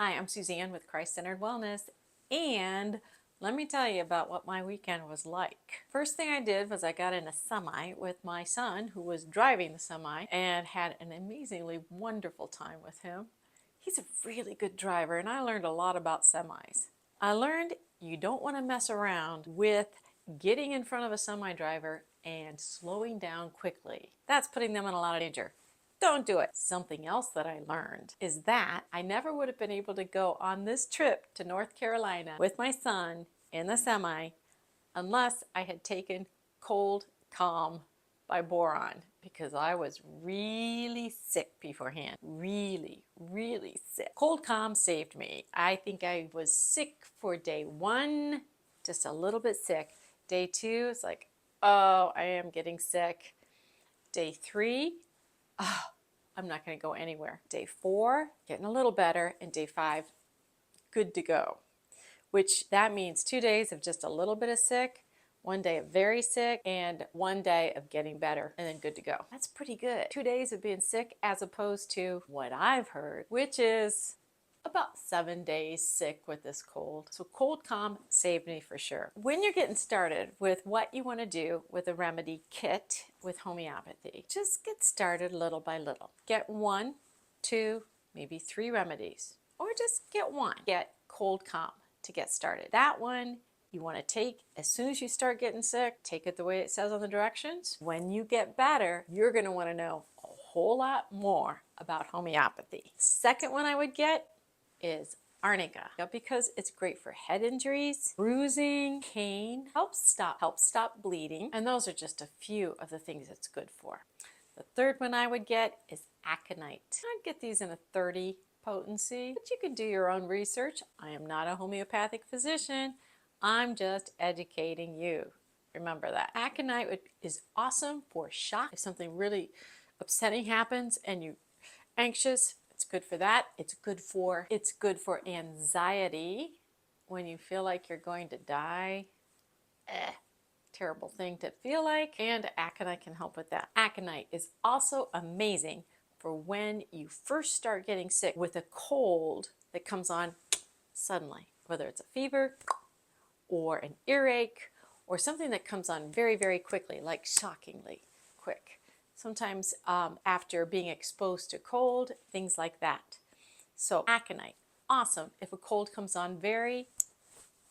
Hi, I'm Suzanne with Christ-Centered Wellness, and let me tell you about what my weekend was like. First thing I did was I got in a semi with my son, who was driving the semi, and had an amazingly wonderful time with him. He's a really good driver, and I learned a lot about semis. I learned you don't want to mess around with getting in front of a semi driver and slowing down quickly. That's putting them in a lot of danger. Don't do it. Something else that I learned is that I never would have been able to go on this trip to North Carolina with my son in the semi unless I had taken Cold Calm by Boron, because I was really sick beforehand. Really, really sick. Cold Calm saved me. I think I was sick for day one, just a little bit sick. Day two, it's like, oh, I am getting sick. Day three, oh, I'm not going to go anywhere. Day four, getting a little better, and day five, good to go. Which that means 2 days of just a little bit of sick, 1 day of very sick, and 1 day of getting better, and then good to go. That's pretty good. 2 days of being sick as opposed to what I've heard, which is about 7 days sick with this cold. So Cold Calm saved me for sure. When you're getting started with what you want to do with a remedy kit with homeopathy, just get started little by little. Get 1, 2, maybe 3 remedies, or just get one. Get Cold Calm to get started. That one you want to take as soon as you start getting sick. Take it the way it says on the directions. When you get better, you're going to want to know a whole lot more about homeopathy. Second one I would get is Arnica, because it's great for head injuries, bruising, pain, helps stop bleeding, and those are just a few of the things it's good for. The third one I would get is Aconite. I'd get these in a 30 potency, but you can do your own research. I am not a homeopathic physician. I'm just educating you. Remember that. Aconite is awesome for shock. If something really upsetting happens and you're anxious, it's good for that. It's good for anxiety when you feel like you're going to die. Terrible thing to feel like, and Aconite can help with that. Aconite is also amazing for when you first start getting sick with a cold that comes on suddenly, whether it's a fever or an earache or something that comes on very, very quickly, like shockingly quick. Sometimes after being exposed to cold, things like that. So Aconite, awesome if a cold comes on very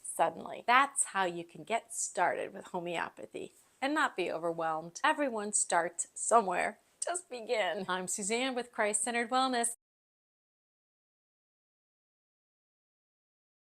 suddenly. That's how you can get started with homeopathy and not be overwhelmed. Everyone starts somewhere. Just begin. I'm Suzanne with Christ-Centered Wellness.